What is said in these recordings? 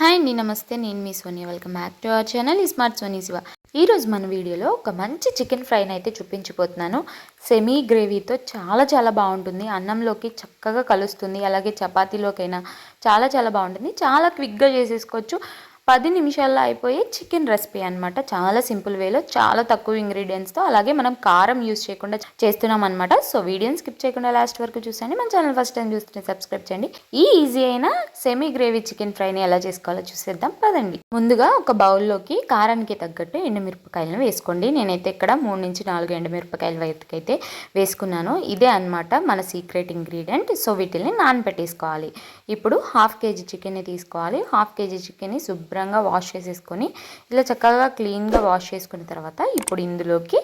Hi అండి, నమస్తే. నేను మీ Sonia. Welcome back to our channel smart Soni Shiva. ఈరోజు మన వీడియోలో ఒక మంచి చికెన్ ఫ్రైని అయితే చూపించిపోతున్నాను. సెమీ గ్రేవీతో చాలా చాలా బాగుంటుంది. అన్నంలోకి చక్కగా కలుస్తుంది, అలాగే చపాతీలోకైనా చాలా చాలా బాగుంటుంది. చాలా క్విక్గా చేసేసుకోవచ్చు. 10 నిమిషాల్లో అయిపోయే చికెన్ రెసిపీ అనమాట. చాలా సింపుల్ వేలో, చాలా తక్కువ ఇంగ్రీడియంట్స్తో, అలాగే మనం కారం యూస్ చేయకుండా చేస్తున్నాం అనమాట. సో వీడియోని స్కిప్ చేయకుండా లాస్ట్ వరకు చూసండి. మన ఛానల్ ఫస్ట్ టైం చూస్తుంటే సబ్స్క్రైబ్ చేయండి. ఈ ఈజీ అయిన సెమీ గ్రేవీ చికెన్ ఫ్రైని ఎలా చేసుకోవాలో చూసేద్దాం పదండి. ముందుగా ఒక బౌల్లోకి కారానికి తగ్గట్టు ఎండుమిరపకాయలను వేసుకోండి. నేనైతే ఇక్కడ 3 నుంచి 4 ఎండుమిరపకాయల వరకైతే వేసుకున్నాను. ఇదే అనమాట మన సీక్రెట్ ఇంగ్రీడియంట్. సో వీటిని నానబెట్టేసుకోవాలి. ఇప్పుడు 1/2 kg చికెన్ని తీసుకోవాలి. 1/2 kg చికెన్ని శుభ్రంగా వాష్ చేసేసుకొని ఇలా చక్కగా క్లీన్గా వాష్ చేసుకున్న తర్వాత ఇప్పుడు ఇందులోకి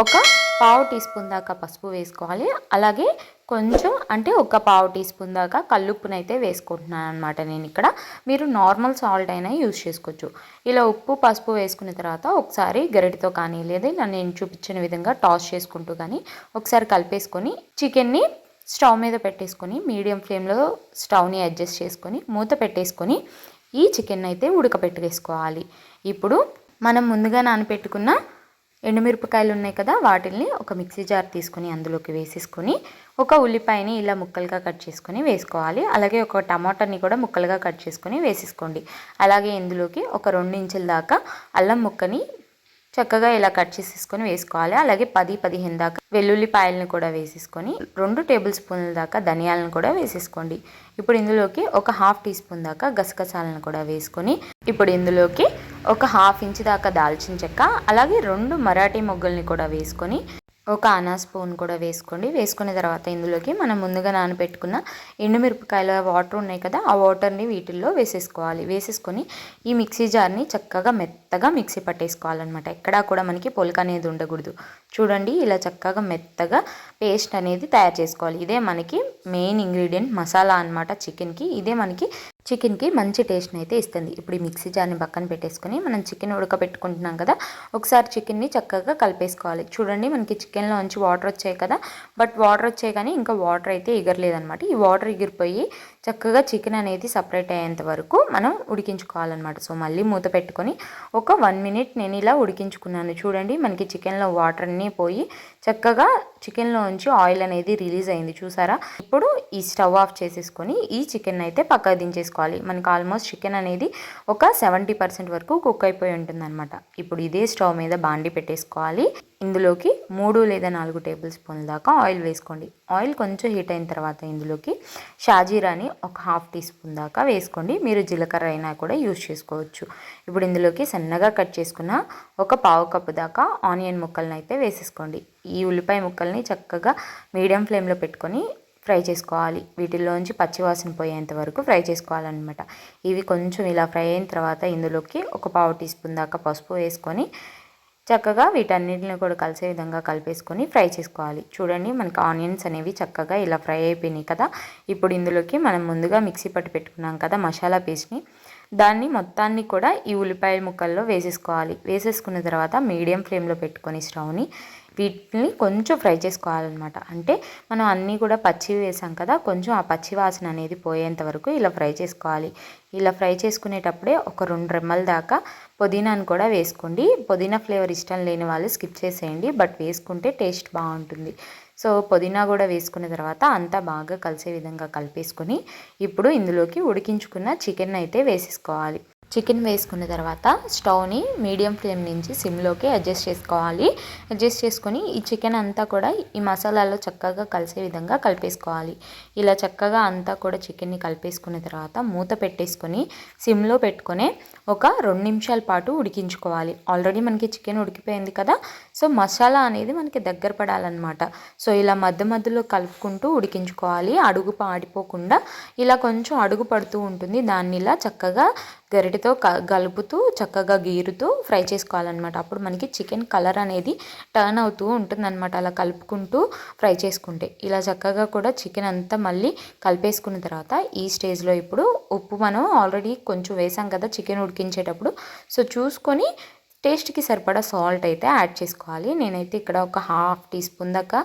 ఒక 1/2 టీ స్పూన్ దాకా పసుపు వేసుకోవాలి. అలాగే కొంచెం అంటే ఒక 1/2 టీ స్పూన్ దాకా కల్లుప్పునైతే వేసుకుంటున్నాను అనమాట. నేను ఇక్కడ మీరు నార్మల్ సాల్ట్ అయినా యూజ్ చేసుకోవచ్చు. ఇలా ఉప్పు పసుపు వేసుకున్న తర్వాత ఒకసారి గరిటెతో కానీ లేదా ఇలా నేను చూపించిన విధంగా టాస్ చేసుకుంటూ కానీ ఒకసారి కలిపేసుకొని చికెన్ని స్టవ్ మీద పెట్టేసుకొని మీడియం ఫ్లేమ్లో స్టవ్ని అడ్జస్ట్ చేసుకొని మూత పెట్టేసుకొని ఈ చికెన్ అయితే ఉడకపెట్టేసుకోవాలి. ఇప్పుడు మనం ముందుగా నానబెట్టుకున్న ఎండుమిరపకాయలు ఉన్నాయి కదా, వాటిని ఒక మిక్సీ జార్ తీసుకొని అందులోకి వేసేసుకొని ఒక ఉల్లిపాయని ఇలా ముక్కలుగా కట్ చేసుకొని వేసుకోవాలి. అలాగే ఒక టమాటాని కూడా ముక్కలుగా కట్ చేసుకొని వేసేసుకోండి. అలాగే ఇందులోకి ఒక 2 ఇంచుల దాకా అల్లం ముక్కని చక్కగా ఇలా కట్ చేసేసుకొని వేసుకోవాలి. అలాగే 10-15 దాకా వెల్లుల్లిపాయలను కూడా వేసేసుకొని 2 టేబుల్ స్పూన్ల దాకా ధనియాలను కూడా వేసేసుకోండి. ఇప్పుడు ఇందులోకి ఒక 1/2 టీ స్పూన్ దాకా గసగసాలను కూడా వేసుకొని ఇప్పుడు ఇందులోకి ఒక 1/2 ఇంచు దాకా దాల్చిన చెక్క, అలాగే 2 మరాఠీ మొగ్గల్ని కూడా వేసుకొని ఒక అనాస స్పూన్ కూడా వేసుకోండి. వేసుకున్న తర్వాత ఇందులోకి మనం ముందుగా నానబెట్టుకున్న ఎండుమిరపకాయల వాటర్ ఉన్నాయి కదా, ఆ వాటర్ని వీటిల్లో వేసేసుకోవాలి. వేసేసుకొని ఈ మిక్సీ జార్ని చక్కగా మెత్తగా మిక్సీ పట్టేసుకోవాలన్నమాట. ఎక్కడా కూడా మనకి పొలక అనేది ఉండకూడదు. చూడండి, ఇలా చక్కగా మెత్తగా పేస్ట్ అనేది తయారు చేసుకోవాలి. ఇదే మనకి మెయిన్ ఇంగ్రీడియంట్ మసాలా అనమాట చికెన్కి. ఇదే మనకి చికెన్కి మంచి టేస్ట్ని అయితే ఇస్తుంది. ఇప్పుడు ఈ మిక్సీ జార్ని పక్కన పెట్టేసుకొని మనం చికెన్ ఉడకబెట్టుకుంటున్నాం కదా, ఒకసారి చికెన్ని చక్కగా కలిపేసుకోవాలి. చూడండి, మనకి చికెన్లో నుంచి వాటర్ వచ్చాయి కదా, బట్ వాటర్ వచ్చాయి కానీ ఇంకా వాటర్ అయితే ఎగరలేదనమాట. ఈ వాటర్ ఎగిరిపోయి చక్కగా చికెన్ అనేది సపరేట్ అయ్యేంత వరకు మనం ఉడికించుకోవాలన్నమాట. సో మళ్ళీ మూత పెట్టుకొని ఒక 1 మినిట్ నేను ఇలా ఉడికించుకున్నాను. చూడండి, మనకి చికెన్లో వాటర్ అన్నీ పోయి చక్కగా చికెన్లో నుంచి ఆయిల్ అనేది రిలీజ్ అయింది, చూసారా. ఇప్పుడు ఈ స్టవ్ ఆఫ్ చేసేసుకొని ఈ చికెన్ అయితే పక్కకు దించేసుకోవాలి. మనకి ఆల్మోస్ట్ చికెన్ అనేది ఒక 70% వరకు కుక్ అయిపోయి ఉంటుందన్నమాట. ఇప్పుడు ఇదే స్టవ్ మీద బాండి పెట్టేసుకోవాలి. ఇందులోకి 3 లేదా 4 టేబుల్ స్పూన్ల దాకా ఆయిల్ వేసుకోండి. ఆయిల్ కొంచెం హీట్ అయిన తర్వాత ఇందులోకి షాజీరాని ఒక 1/2 టీ స్పూన్ దాకా వేసుకోండి. మీరు జీలకర్ర అయినా కూడా యూజ్ చేసుకోవచ్చు. ఇప్పుడు ఇందులోకి సన్నగా కట్ చేసుకున్న ఒక 1/2 కప్పు దాకా ఆనియన్ ముక్కలను అయితే వేసేసుకోండి. ఈ ఉల్లిపాయ ముక్కల్ని చక్కగా మీడియం ఫ్లేమ్లో పెట్టుకొని ఫ్రై చేసుకోవాలి. వీటిల్లోంచి పచ్చివాసన పోయేంత వరకు ఫ్రై చేసుకోవాలన్నమాట. ఇవి కొంచెం ఇలా ఫ్రై అయిన తర్వాత ఇందులోకి ఒక 1/2 టీ స్పూన్ దాకా పసుపు వేసుకొని చక్కగా వీటన్నిటిని కూడా కలిసే విధంగా కలిపేసుకొని ఫ్రై చేసుకోవాలి. చూడండి, మనకి ఆనియన్స్ అనేవి చక్కగా ఇలా ఫ్రై అయిపోయినాయి కదా. ఇప్పుడు ఇందులోకి మనం ముందుగా మిక్సీ పట్టి పెట్టుకున్నాం కదా మసాలా పేస్ట్ని, దాన్ని మొత్తాన్ని కూడా ఈ ఉల్లిపాయ ముక్కల్లో వేసేసుకోవాలి. వేసేసుకున్న తర్వాత మీడియం ఫ్లేమ్లో పెట్టుకొని స్టవ్ని వీటిని కొంచెం ఫ్రై చేసుకోవాలన్నమాట. అంటే మనం అన్నీ కూడా పచ్చివి వేసాం కదా, కొంచెం ఆ పచ్చి వాసన అనేది పోయేంత వరకు ఇలా ఫ్రై చేసుకోవాలి. ఇలా ఫ్రై చేసుకునేటప్పుడే ఒక 2 రెమ్మల దాకా పుదీనాను కూడా వేసుకోండి. పుదీనా ఫ్లేవర్ ఇష్టం లేని వాళ్ళు స్కిప్ చేసేయండి, బట్ వేసుకుంటే టేస్ట్ బాగుంటుంది. సో పుదీనా కూడా వేసుకున్న తర్వాత అంతా బాగా కలిసే విధంగా కలిపేసుకొని ఇప్పుడు ఇందులోకి ఉడికించుకున్న చికెన్ అయితే వేసేసుకోవాలి. చికెన్ వేసుకున్న తర్వాత స్టవ్ని మీడియం ఫ్లేమ్ నుంచి సిమ్లోకి అడ్జస్ట్ చేసుకోవాలి. అడ్జస్ట్ చేసుకొని ఈ చికెన్ అంతా కూడా ఈ మసాలాలో చక్కగా కలిసే విధంగా కలిపేసుకోవాలి. ఇలా చక్కగా అంతా కూడా చికెన్ని కలిపేసుకున్న తర్వాత మూత పెట్టేసుకొని సిమ్లో పెట్టుకొని ఒక 2 నిమిషాల పాటు ఉడికించుకోవాలి. ఆల్రెడీ మనకి చికెన్ ఉడికిపోయింది కదా, సో మసాలా అనేది మనకి దగ్గర పడాలన్నమాట. సో ఇలా మధ్య మధ్యలో కలుపుకుంటూ ఉడికించుకోవాలి. అడుగు పాడిపోకుండా ఇలా కొంచెం అడుగు పడుతూ ఉంటుంది. దాన్ని ఇలా చక్కగా గరిటెతో కలుపుతూ చక్కగా గీరుతూ ఫ్రై చేసుకోవాలన్నమాట. అప్పుడు మనకి చికెన్ కలర్ అనేది టర్న్ అవుతూ ఉంటుందన్నమాట. అలా కలుపుకుంటూ ఫ్రై చేసుకుంటే ఇలా చక్కగా కూడా చికెన్ అంతా మళ్ళీ కలిపేసుకున్న తర్వాత ఈ స్టేజ్లో ఇప్పుడు ఉప్పు మనం ఆల్రెడీ కొంచెం వేసాం కదా చికెన్ ఉడికించేటప్పుడు, సో చూసుకొని టేస్ట్కి సరిపడా సాల్ట్ అయితే యాడ్ చేసుకోవాలి. నేనైతే ఇక్కడ ఒక 1/2 టీ స్పూన్ దాకా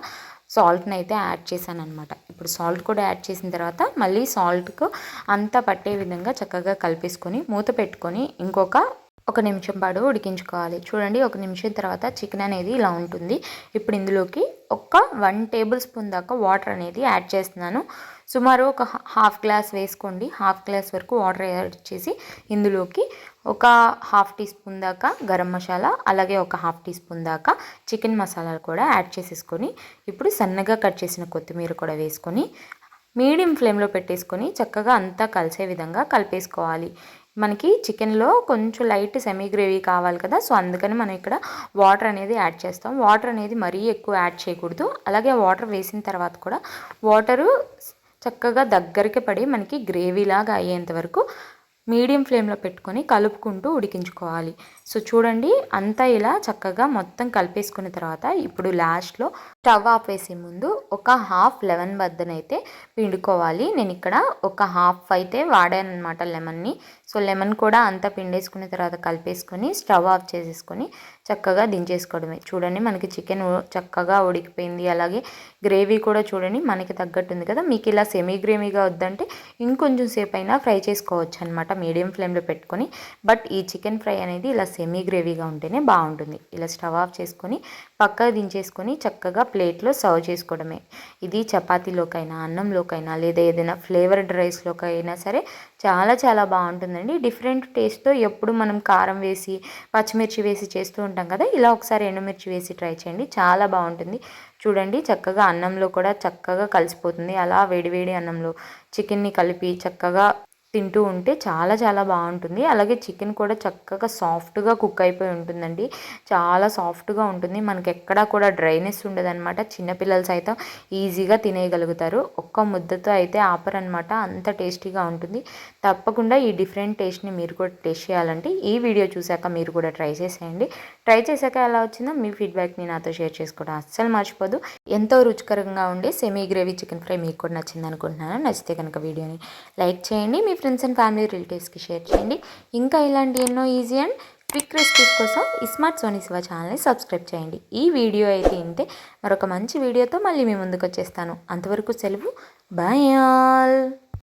సాల్ట్ని అయితే యాడ్ చేశాను అనమాట. ఇప్పుడు సాల్ట్ కూడా యాడ్ చేసిన తర్వాత మళ్ళీ సాల్ట్కు అంతా పట్టే విధంగా చక్కగా కలిపేసుకొని మూత పెట్టుకొని ఒక నిమిషం పాటు ఉడికించుకోవాలి. చూడండి, ఒక నిమిషం తర్వాత చికెన్ అనేది ఇలా ఉంటుంది. ఇప్పుడు ఇందులోకి ఒక 1 టేబుల్ స్పూన్ దాకా వాటర్ అనేది యాడ్ చేస్తున్నాను. సుమారు ఒక హాఫ్ గ్లాస్ వేసుకోండి. హాఫ్ గ్లాస్ వరకు వాటర్ యాడ్ చేసి ఇందులోకి ఒక హాఫ్ టీ స్పూన్ దాకా గరం మసాలా, అలాగే ఒక హాఫ్ టీ స్పూన్ దాకా చికెన్ మసాలాలు కూడా యాడ్ చేసేసుకొని ఇప్పుడు సన్నగా కట్ చేసిన కొత్తిమీర కూడా వేసుకొని మీడియం ఫ్లేమ్లో పెట్టేసుకొని చక్కగా అంతా కలిసే విధంగా కలిపేసుకోవాలి. మనకి చికెన్లో కొంచెం లైట్ సెమీ గ్రేవీ కావాలి కదా, సో అందుకని మనం ఇక్కడ వాటర్ అనేది యాడ్ చేస్తాం. వాటర్ అనేది మరీ ఎక్కువ యాడ్ చేయకూడదు. అలాగే వాటర్ వేసిన తర్వాత కూడా వాటరు చక్కగా దగ్గరికి పడి మనకి గ్రేవీలాగా అయ్యేంత వరకు మీడియం ఫ్లేమ్లో పెట్టుకొని కలుపుకుంటూ ఉడికించుకోవాలి. సో చూడండి, అంతా ఇలా చక్కగా మొత్తం కలిపేసుకున్న తర్వాత ఇప్పుడు లాస్ట్లో స్టవ్ ఆఫ్ వేసే ముందు ఒక హాఫ్ లెమన్ బద్దనైతే పిండుకోవాలి. నేను ఇక్కడ ఒక హాఫ్ అయితే వాడాను అనమాట లెమన్ని. సో లెమన్ కూడా అంతా పిండేసుకున్న తర్వాత కలిపేసుకొని స్టవ్ ఆఫ్ చేసేసుకొని చక్కగా దించేసుకోవడమే. చూడండి, మనకి చికెన్ చక్కగా ఉడికిపోయింది. అలాగే గ్రేవీ కూడా చూడండి మనకి తగ్గట్టు ఉంది కదా. మీకు ఇలా సెమీ గ్రేవీగా వద్దంటే ఇంకొంచెం సేపు అయినా ఫ్రై చేసుకోవచ్చు అనమాట మీడియం ఫ్లేమ్లో పెట్టుకొని. బట్ ఈ చికెన్ ఫ్రై అనేది ఇలా సెమీ గ్రేవీగా ఉంటేనే బాగుంటుంది. ఇలా స్టవ్ ఆఫ్ చేసుకొని పక్కకు దించేసుకొని చక్కగా ప్లేట్లో సర్వ్ చేసుకోవడమే. ఇది చపాతీలోకైనా, అన్నంలోకైనా, లేదా ఏదైనా ఫ్లేవర్డ్ రైస్లోకైనా సరే చాలా చాలా బాగుంటుందండి. డిఫరెంట్ టేస్ట్తో ఎప్పుడు మనం కారం వేసి పచ్చిమిర్చి వేసి చేస్తూ ఉంటాం కదా, ఇలా ఒకసారి ఎండుమిర్చి వేసి ట్రై చేయండి, చాలా బాగుంటుంది. చూడండి, చక్కగా అన్నంలో కూడా చక్కగా కలిసిపోతుంది. అలా వేడివేడి అన్నంలో చికెన్ని కలిపి చక్కగా తింటూ ఉంటే చాలా చాలా బాగుంటుంది. అలాగే చికెన్ కూడా చక్కగా సాఫ్ట్గా కుక్ అయిపోయి ఉంటుందండి. చాలా సాఫ్ట్గా ఉంటుంది. మనకి ఎక్కడా కూడా డ్రైనెస్ ఉండదన్నమాట. చిన్నపిల్లలు సైతం ఈజీగా తినేయగలుగుతారు. ఒక్క ముద్దతో అయితే ఆపరనమాట, అంత టేస్టీగా ఉంటుంది. తప్పకుండా ఈ డిఫరెంట్ టేస్ట్ని మీరు కూడా టేస్ట్ చేయాలంటే ఈ వీడియో చూశాక మీరు కూడా ట్రై చేసేయండి. ట్రై చేశాక ఎలా వచ్చిందో మీ ఫీడ్బ్యాక్ని నాతో షేర్ చేసుకోవడం అస్సలు మర్చిపోదు. ఎంతో రుచికరంగా ఉండే సెమీ గ్రేవీ చికెన్ ఫ్రై మీకు కూడా నచ్చింది అనుకుంటున్నాను. నచ్చితే కనుక వీడియోని లైక్ చేయండి, మీ ఫ్రెండ్స్ అండ్ ఫ్యామిలీ రిలేటివ్స్కి షేర్ చేయండి. ఇంకా ఇలాంటి ఎన్నో ఈజీ అండ్ క్విక్ రెసిపీస్ కోసం స్మార్ట్ సోనీ శివ ఛానల్ని సబ్స్క్రైబ్ చేయండి. ఈ వీడియో అయితే ఇంతే. మరొక మంచి వీడియోతో మళ్ళీ మీ ముందుకు వచ్చేస్తాను. అంతవరకు సెలవు. Bye all.